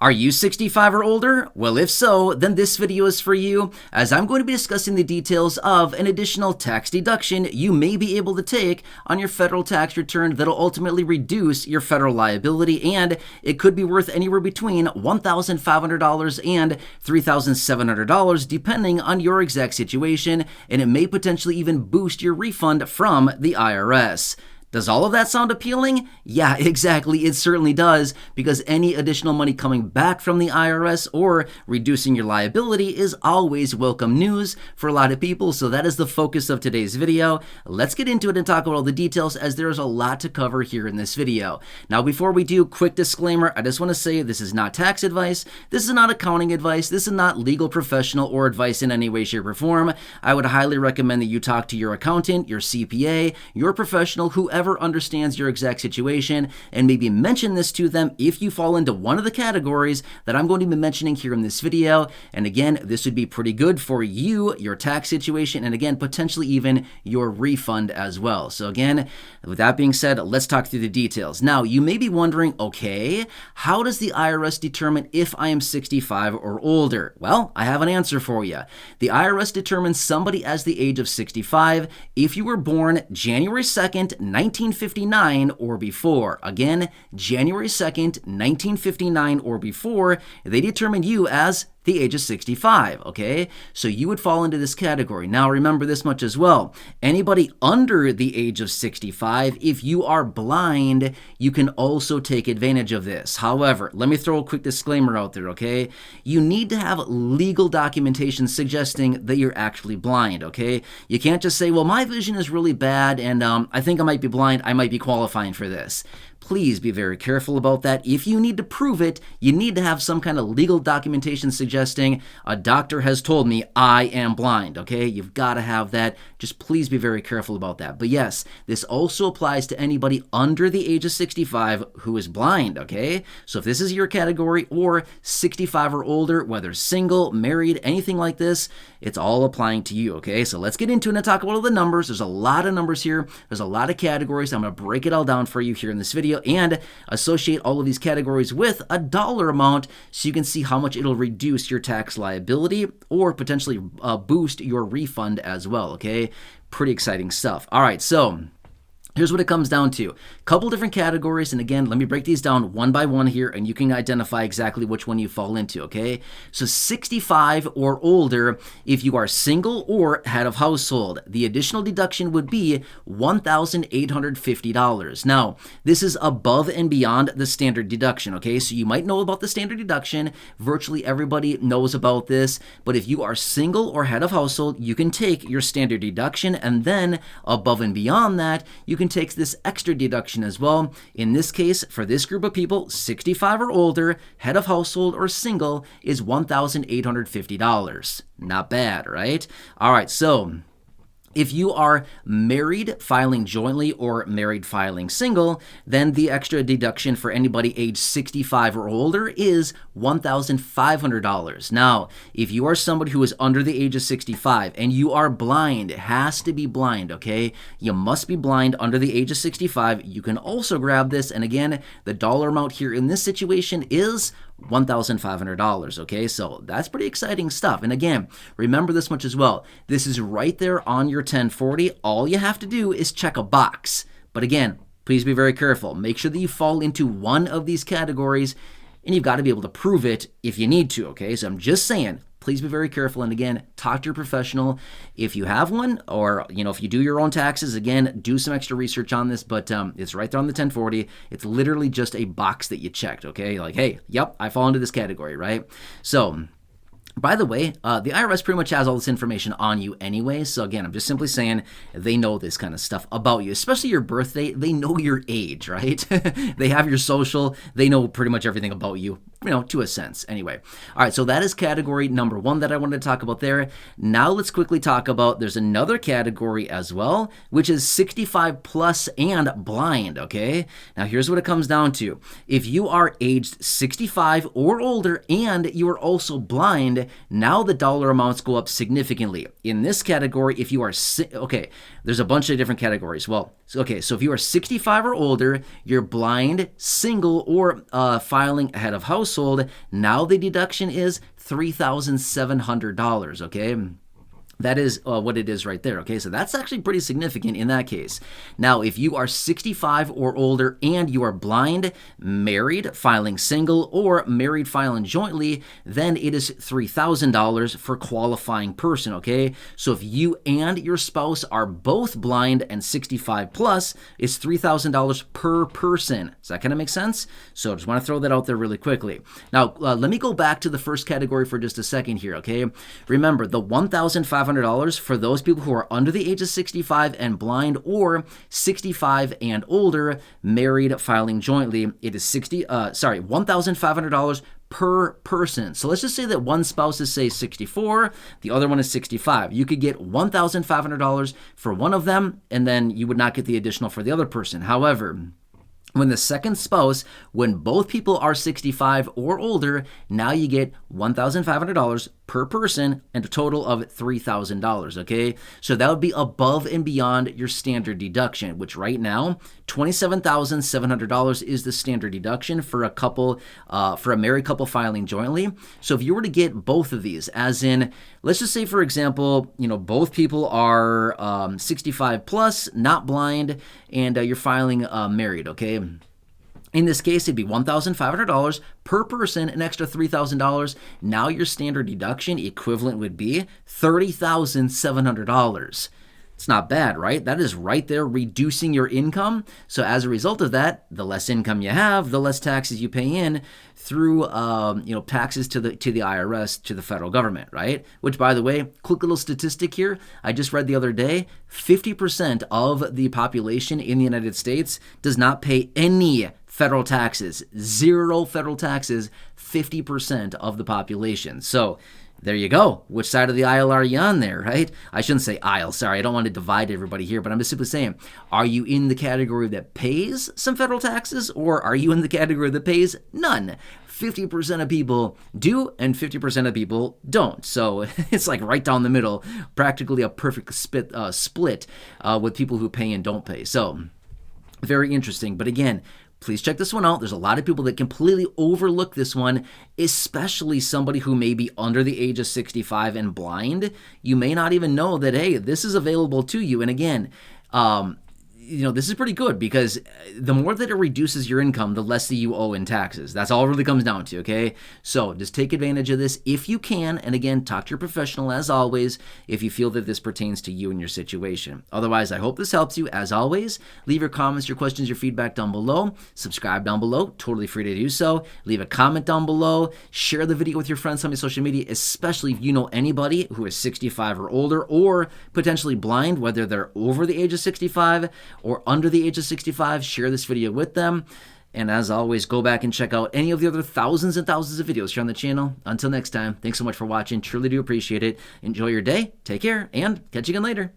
Are you 65 or older? Well, if so, then this video is for you, as I'm going to be discussing the details of an additional tax deduction you may be able to take on your federal tax return that'll ultimately reduce your federal liability, and it could be worth anywhere between $1,500 and $3,700 depending on your exact situation, and it may potentially even boost your refund from the IRS. Does all of that sound appealing? Yeah, exactly. It certainly does, because any additional money coming back from the IRS or reducing your liability is always welcome news for a lot of people. So that is the focus of today's video. Let's get into it and talk about all the details, as there is a lot to cover here in this video. Now, before we do, quick disclaimer, I just want to say this is not tax advice. This is not accounting advice. This is not legal professional or advice in any way, shape, or form. I would highly recommend that you talk to your accountant, your CPA, your professional, whoever understands your exact situation, and maybe mention this to them if you fall into one of the categories that I'm going to be mentioning here in this video. And again, this would be pretty good for you, your tax situation, and again, potentially even your refund as well. So again, with that being said, let's talk through the details. Now, you may be wondering, okay, how does the IRS determine if I am 65 or older? Well, I have an answer for you. The IRS determines somebody as the age of 65 if you were born January 2nd, 1959 or before. Again, January 2nd, 1959 or before, they determine you as the age of 65, okay? So you would fall into this category. Now, remember this much as well. Anybody under the age of 65, if you are blind, you can also take advantage of this. However, let me throw a quick disclaimer out there, okay? You need to have legal documentation suggesting that you're actually blind, okay? You can't just say, well, my vision is really bad, and I think I might be blind, I might be qualifying for this. Please be very careful about that. If you need to prove it, you need to have some kind of legal documentation suggesting a doctor has told me I am blind, okay? You've got to have that. Just please be very careful about that. But yes, this also applies to anybody under the age of 65 who is blind, okay? So if this is your category, or 65 or older, whether single, married, anything like this, it's all applying to you, okay? So let's get into it and talk about all the numbers. There's a lot of numbers here. There's a lot of categories. I'm going to break it all down for you here in this video and associate all of these categories with a dollar amount so you can see how much it'll reduce your tax liability or potentially boost your refund as well, okay? Pretty exciting stuff. All right, so here's what it comes down to. A couple different categories, and again, let me break these down one by one here, and you can identify exactly which one you fall into, okay? So 65 or older, if you are single or head of household, the additional deduction would be $1,850. Now, this is above and beyond the standard deduction, okay? So you might know about the standard deduction. Virtually everybody knows about this, but if you are single or head of household, you can take your standard deduction, and then above and beyond that, you can take this extra deduction as well. In this case, for this group of people, 65 or older, head of household or single, is $1,850. Not bad, right? All right, so if you are married filing jointly or married filing single, then the extra deduction for anybody age 65 or older is $1,500. Now, if you are somebody who is under the age of 65 and you are blind, it has to be blind, okay? You must be blind under the age of 65. You can also grab this, and again, the dollar amount here in this situation is $1,500, okay? So that's pretty exciting stuff. And again, remember this much as well. This is right there on your 1040. All you have to do is check a box. But again, please be very careful. Make sure that you fall into one of these categories, and you've got to be able to prove it if you need to, okay? So I'm just saying, please be very careful, and again, talk to your professional if you have one, or if you do your own taxes. Again, do some extra research on this, but it's right there on the 1040. It's literally just a box that you checked, okay? Like, hey, yep, I fall into this category, right? So, by the way, the IRS pretty much has all this information on you anyway. So again, I'm just simply saying they know this kind of stuff about you, especially your birthday. They know your age, right? They have your social. They know pretty much everything about you, to a sense. Anyway, all right, so that is category number one that I wanted to talk about there. Now let's quickly talk about, there's another category as well, which is 65 plus and blind, okay? Now here's what it comes down to. If you are aged 65 or older and you are also blind, now the dollar amounts go up significantly. In this category, if you are, okay, there's a bunch of different categories. Well, okay, so if you are 65 or older, you're blind, single, or filing ahead of household, household, now the deduction is $3,700, okay? That is what it is right there, okay? So that's actually pretty significant in that case. Now, if you are 65 or older and you are blind, married, filing single, or married, filing jointly, then it is $3,000 for qualifying person, okay? So if you and your spouse are both blind and 65 plus, it's $3,000 per person. Does that kind of make sense? So I just want to throw that out there really quickly. Now, let me go back to the first category for just a second here, okay? Remember, the $1,500 for those people who are under the age of 65 and blind, or 65 and older, married, filing jointly. It is $1,500 per person. So let's just say that one spouse is, say, 64, the other one is 65. You could get $1,500 for one of them, and then you would not get the additional for the other person. However, when the second spouse, when both people are 65 or older, now you get $1,500 per person and a total of $3,000, okay? So that would be above and beyond your standard deduction, which right now, $27,700 is the standard deduction for a couple, for a married couple filing jointly. So if you were to get both of these, as in, let's just say, for example, both people are 65 plus, not blind, and you're filing married, okay? In this case, it'd be $1,500 per person, an extra $3,000. Now your standard deduction equivalent would be $30,700. It's not bad, right? That is right there reducing your income. So as a result of that, the less income you have, the less taxes you pay in through taxes to the IRS, to the federal government, right? Which, by the way, quick little statistic here, I just read the other day, 50% of the population in the United States does not pay any federal taxes. Zero federal taxes, 50% of the population. So there you go. Which side of the aisle are you on there, right? I shouldn't say aisle, sorry. I don't want to divide everybody here, but I'm just simply saying, are you in the category that pays some federal taxes, or are you in the category that pays none? 50% of people do, and 50% of people don't. So it's like right down the middle, practically a perfect split with people who pay and don't pay. So very interesting. But again, please check this one out. There's a lot of people that completely overlook this one, especially somebody who may be under the age of 65 and blind. You may not even know that, hey, this is available to you. And again, this is pretty good, because the more that it reduces your income, the less that you owe in taxes. That's all it really comes down to, okay? So just take advantage of this if you can. And again, talk to your professional as always if you feel that this pertains to you and your situation. Otherwise, I hope this helps you. As always, leave your comments, your questions, your feedback down below. Subscribe down below. Totally free to do so. Leave a comment down below. Share the video with your friends on your social media, especially if you know anybody who is 65 or older, or potentially blind, whether they're over the age of 65 or under the age of 65. Share this video with them. And as always, go back and check out any of the other thousands and thousands of videos here on the channel. Until next time, thanks so much for watching. Truly do appreciate it. Enjoy your day. Take care, and catch you again later.